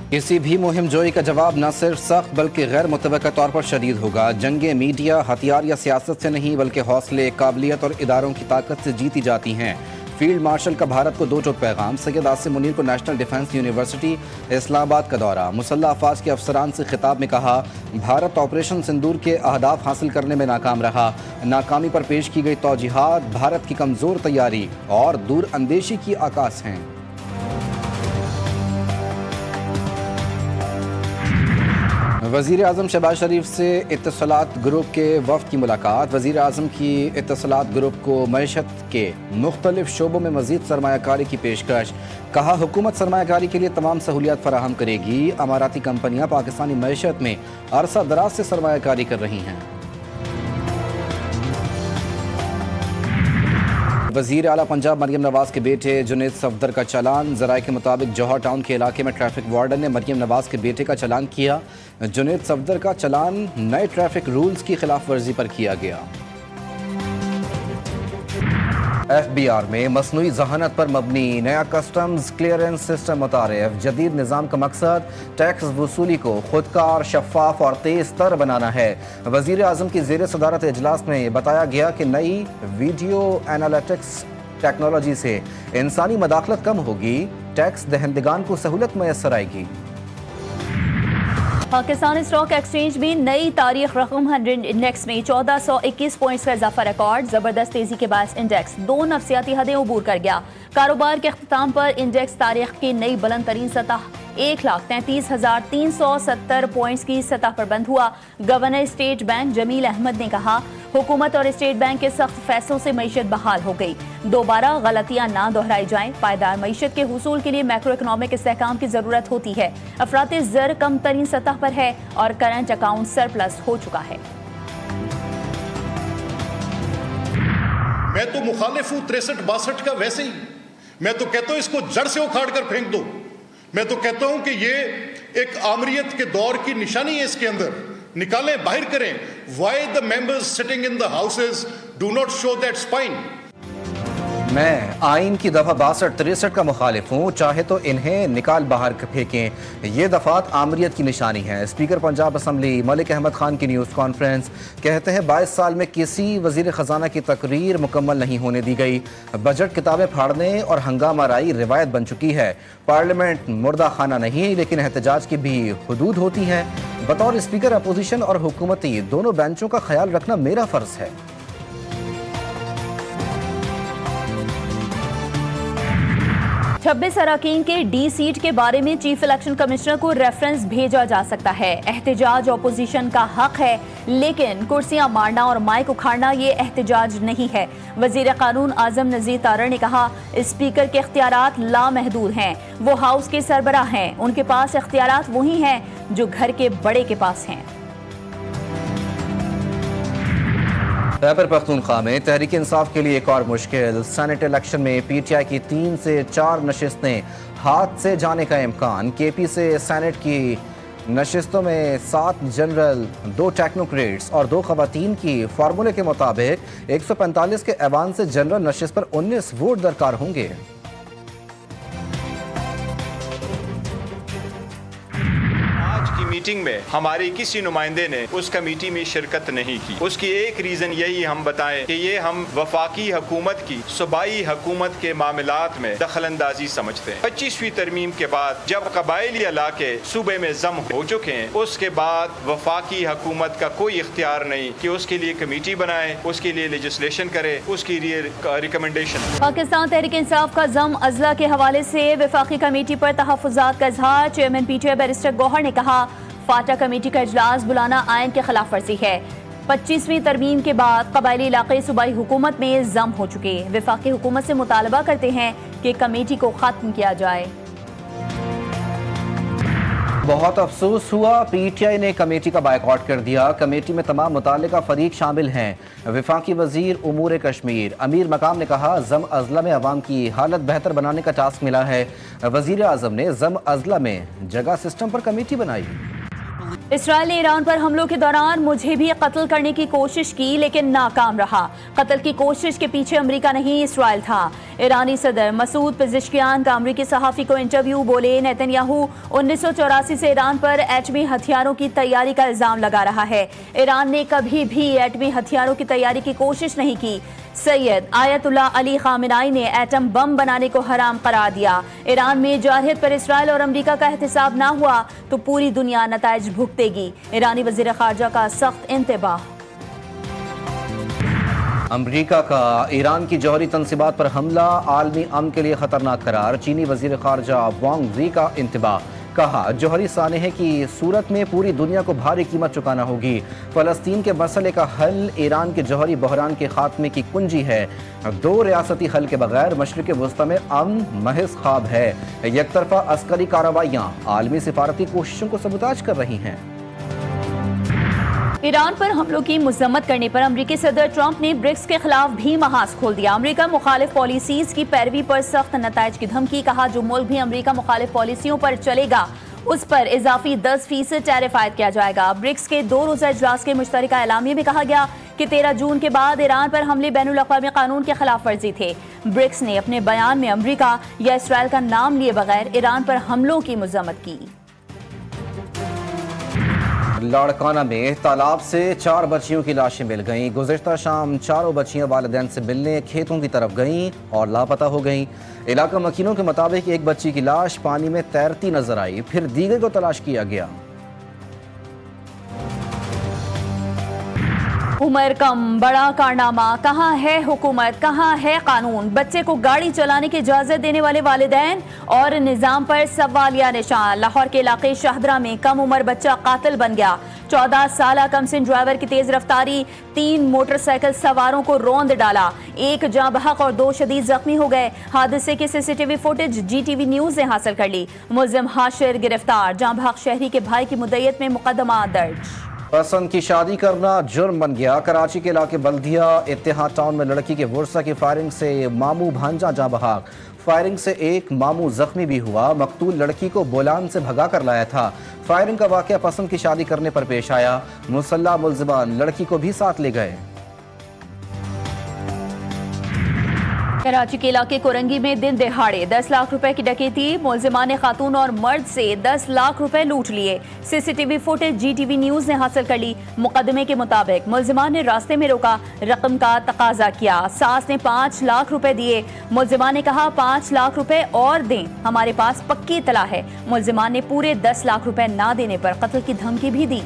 किसी भी मुहिम जोई का जवाब न सिर्फ सख्त बल्कि गैर मुतवक्का तौर पर शदीद होगा। जंगें मीडिया, हथियार या सियासत से नहीं बल्कि हौसले, काबिलियत और इदारों की ताकत से जीती जाती हैं। फील्ड मार्शल का भारत को दो टोक पैगाम। सैयद आसिम मुनीर को नेशनल डिफेंस यूनिवर्सिटी इस्लामाबाद का दौरा। मुसल्लह अफवाज के अफसरान से खिताब में कहा, भारत ऑपरेशन सिंदूर के अहदाफ हासिल करने में नाकाम रहा। नाकामी पर पेश की गई तौजीहात भारत की कमज़ोर तैयारी और दूर अंदेशी की आकाश हैं। वज़ीर आज़म शहबाज शरीफ से इत्तसलात ग्रुप के वफ़द की मुलाकात। वज़ीर आज़म की इत्तसलात ग्रुप को मईशत के मुख्तलिफ शोबों में मज़ीद सरमायाकारी की पेशकश। कहा, हुकूमत सरमायाकारी के लिए तमाम सहूलियात फराहम करेगी। अमाराती कंपनियाँ पाकिस्तानी मईशत में अरसा दराज से सरमायाकारी कर रही हैं। वज़ीर आला पंजाब मरियम नवाज़ के बेटे जुनैद सफदर का चालान। ज़राए के मुताबिक जौहर टाउन के इलाके में ट्रैफिक वार्डन ने मरियम नवाज़ के बेटे का चालान किया। जुनैद सफदर का चालान नए ट्रैफिक रूल्स की खिलाफ वर्जी पर किया गया। FBI में मसनूई जहानत पर मबनी नया कस्टम्स क्लियरेंस सिस्टम मुतारिफ। जदीद निज़ाम का मकसद टैक्स वसूली को खुदकार, शफाफ और तेज तर बनाना है। वज़ीर आज़म की ज़ेर सदारत इजलास में बताया गया कि नई वीडियो एनालिटिक्स टेक्नोलॉजी से इंसानी मदाखलत कम होगी, टैक्स दहंदगान को सहूलत मैसर आएगी। पाकिस्तान स्टॉक एक्सचेंज में नई तारीख रकम 100 इंडेक्स में 1421 पॉइंट्स का इजाफा रिकॉर्ड। जबरदस्त तेजी के बाद इंडेक्स 2 नफसियाती हदें अबूर कर गया। कारोबार के अख्ताम पर इंडेक्स तारीख की नई बुलंद तरीन सतह 1,33,370 पॉइंट्स की सतह पर बंद हुआ। Governor state bank Jameel Ahmed ने कहा, हुकूमत और स्टेट बैंक के सख्त फैसलों से मईशत बहाल हो गई। दोबारा गलतियां ना दोहराई जाएं। पायदार मईशत के हुसूल के लिए मैक्रो इकनॉमिक इस्तेहकाम की जरूरत होती है। अफराते ज़र कम तरीन सतह पर है और करंट अकाउंट सरप्लस हो चुका है। मैं तो मुखालिफ हूं 63-62 का। वैसे ही मैं तो कहता हूं इसको जड़ से उखाड़ कर फेंक दो। मैं तो कहता हूं कि ये एक आमरीत के दौर की निशानी है। इसके अंदर निकालें, बाहर करें। Why the members sitting in the houses do not show that spine. मैं आइन की दफ़ा 62-63 का मुखालिफ हूँ, चाहे तो इन्हें निकाल बाहर फेंकें। ये दफ़ात आमरीत की निशानी है। स्पीकर पंजाब असम्बली मलिक अहमद खान की न्यूज़ कॉन्फ्रेंस। कहते हैं 22 साल में किसी वज़ीर ख़जाना की तकरीर मुकम्मल नहीं होने दी गई। बजट किताबें फाड़ने और हंगामा राई रिवायत बन चुकी है। पार्लियामेंट मुर्दा खाना नहीं, लेकिन एहतजाज की भी हदूद होती है। बतौर स्पीकर अपोजिशन और हुकूमती दोनों बेंचों का ख्याल रखना मेरा फ़र्ज़ है। 26 अराकीन के डी सीट के बारे में चीफ इलेक्शन कमिश्नर को रेफरेंस भेजा जा सकता है। एहतजाज अपोजिशन का हक है, लेकिन कुर्सियां मारना और माइक उखाड़ना ये एहतजाज नहीं है। वजीर कानून आजम नज़ीर तारड़ ने कहा, स्पीकर के इख्तियारात लामहदूद हैं। वो हाउस के सरबराह हैं, उनके पास इख्तियारात वही हैं जो घर के बड़े के पास हैं। खैबर पख्तूनख्वा में तहरीक इंसाफ के लिए एक और मुश्किल। सेनेट इलेक्शन में PTI की 3 से 4 नशिस्तें हाथ से जाने का इम्कान। KP से सेनेट की नशिस्तों में 7 जनरल, 2 टेक्नोक्रेट्स और 2 खवातीन की फार्मूले के मुताबिक 145 के ऐवान से जनरल नशिस्त पर 19 वोट दरकार होंगे। मीटिंग में हमारे किसी नुमाइंदे ने उस कमेटी में शिरकत नहीं की। उसकी एक रीजन यही हम बताएं कि ये हम वफाकी हुकूमत की सूबाई हुकूमत के मामलात में दखलंदाजी समझते हैं। 25वीं तरमीम के बाद जब कबायली इलाके सूबे में जम हो चुके हैं, उसके बाद वफाकी हुकूमत का कोई इख्तियार नहीं कि उसके लिए कमेटी बनाए, उसके लिए लेजिस्लेशन करे, उसके लिए रिकमेंडेशन। पाकिस्तान तहरीक इंसाफ का जम अजला के हवाले से वफाकी कमेटी पर तहफ़्फ़ुज़ात का इज़हार। चेयरमैन PTI बैरिस्टर गौहर ने कहा, फाटा कमेटी का इजलास बुलाना आयन के खिलाफ वर्जी है। 25वीं तरमीम के बाद कबायली इलाके सूबाई हुकूमत में जम हो चुके। वफाकी हुकूमत से मुतालबा करते हैं कि कमेटी को खत्म किया जाए। बहुत अफसोस हुआ, PTI ने कमेटी का बायकॉट कर दिया। कमेटी में तमाम मुताल्लिका फरीक शामिल हैं। वफाकी वजीर उमूर कश्मीर अमीर मकाम ने कहा, जम अजला में अवाम की हालत बेहतर बनाने का टास्क मिला है। वजीर आजम ने जम अजला में जगह सिस्टम पर कमेटी बनाई। इसराइल ने ईरान पर हमलों के दौरान मुझे भी कत्ल करने की कोशिश की लेकिन नाकाम रहा। कत्ल की कोशिश के पीछे अमेरिका नहीं इसराइल था। ईरानी सदर मसूद पेज़ेश्कियान का अमेरिकी सहाफ़ी को इंटरव्यू। बोले, नेतन्याहू 1984 से ईरान पर एटमी हथियारों की तैयारी का इल्जाम लगा रहा है। ईरान ने कभी भी एटमी हथियारों की तैयारी की कोशिश नहीं की। सैयद आयतुल्लाह अली खामेनी ने एटम बम बनाने को हराम करार दिया। ईरान में जारहियत पर इसराइल और अमेरिका का एहतसाब ना हुआ तो पूरी दुनिया नताइज भुगतेगी। ईरानी वज़ीर ख़ारजा का सख्त इंतबाह। अमेरिका का ईरान की जौहरी तंसीबात पर हमला आलमी अमन के लिए खतरनाक करार। चीनी वज़ीर ख़ारजा वांग ज़ी का इंतबाह। कहा, जौहरी सानहे की सूरत में पूरी दुनिया को भारी कीमत चुकाना होगी। फ़लस्तीन के मसले का हल ईरान के जौहरी बहरान के खात्मे की कुंजी है। दो रियासती हल के बगैर मशरिक़ वस्ता में अमन महज ख्वाब है। यकतरफा अस्करी कार्रवाइयाँ आलमी सिफारती कोशिशों को सबूताज कर रही हैं। ईरान पर हमलों की मजम्मत करने पर अमेरिकी सदर ट्रंप ने ब्रिक्स के खिलाफ भी महाज खोल दिया। अमेरिका मुखालिफ पॉलिसीज की पैरवी पर सख्त नताइज की धमकी। कहा, जो मुल्क भी अमेरिका मुखालिफ पॉलिसियों पर चलेगा उस पर इजाफी 10% टैरिफ आयद किया जाएगा। ब्रिक्स के 2 रोज़ा इजलास के मुश्तरका एलामिया में कहा गया कि 13 जून के बाद ईरान पर हमले बैनुल अक़वामी कानून के खिलाफ वर्जी थे। ब्रिक्स ने अपने बयान में अमेरिका या इसराइल का नाम लिए बगैर ईरान पर हमलों की मजम्मत की। लाड़काना में तालाब से 4 बच्चियों की लाशें मिल गईं। गुज़िश्ता शाम चारों बच्चियां वालिदैन से मिलने खेतों की तरफ गईं और लापता हो गईं। इलाका मकीनों के मुताबिक एक बच्ची की लाश पानी में तैरती नजर आई, फिर दीगर को तलाश किया गया। उमर कम बड़ा कारनामा, कहाँ है हुकूमत, कहाँ है कानून। बच्चे को गाड़ी चलाने की इजाजत देने वाले वालिदैन और निजाम पर सवालिया निशान। लाहौर के इलाके शाहदरा में कम उम्र बच्चा कातिल बन गया। 14 साल कमसिन ड्राइवर की तेज रफ्तारी 3 मोटरसाइकिल सवारों को रौंद डाला। 1 जाँ बहक और 2 शदीद जख्मी हो गए। हादसे की सीसीटीवी फुटेज GTV न्यूज ने हासिल कर ली। मुल्जिम हाशिर गिरफ्तार। जाँ बहक शहरी के भाई की मुद्दत में मुकदमा दर्ज। पसंद की शादी करना जुर्म बन गया। कराची के इलाके बल्दिया इत्तेहाद टाउन में लड़की के वर्सा की फायरिंग से मामू भांजा जाँ बहक। फायरिंग से एक मामू जख्मी भी हुआ। मकतूल लड़की को बोलान से भगा कर लाया था। फायरिंग का वाकया पसंद की शादी करने पर पेश आया। मुसल्ला मुल्जिमान लड़की को भी साथ ले गए। कराची के इलाके कोरंगी में दिन दिहाड़े 10 लाख रुपए की डकैती। मुल्जिमान ने खातून और मर्द से 10 लाख रुपए लूट लिए। सीसीटीवी फुटेज GTV न्यूज ने हासिल कर ली। मुकदमे के मुताबिक मुल्जिमान ने रास्ते में रोका, रकम का तकाजा किया। सास ने 5 लाख रुपए दिए। मुल्जिमान ने कहा 5 लाख रुपए और दें, हमारे पास पक्की इतला है। मुल्जिमान ने पूरे 10 लाख रुपए ना देने पर कत्ल की धमकी भी दी।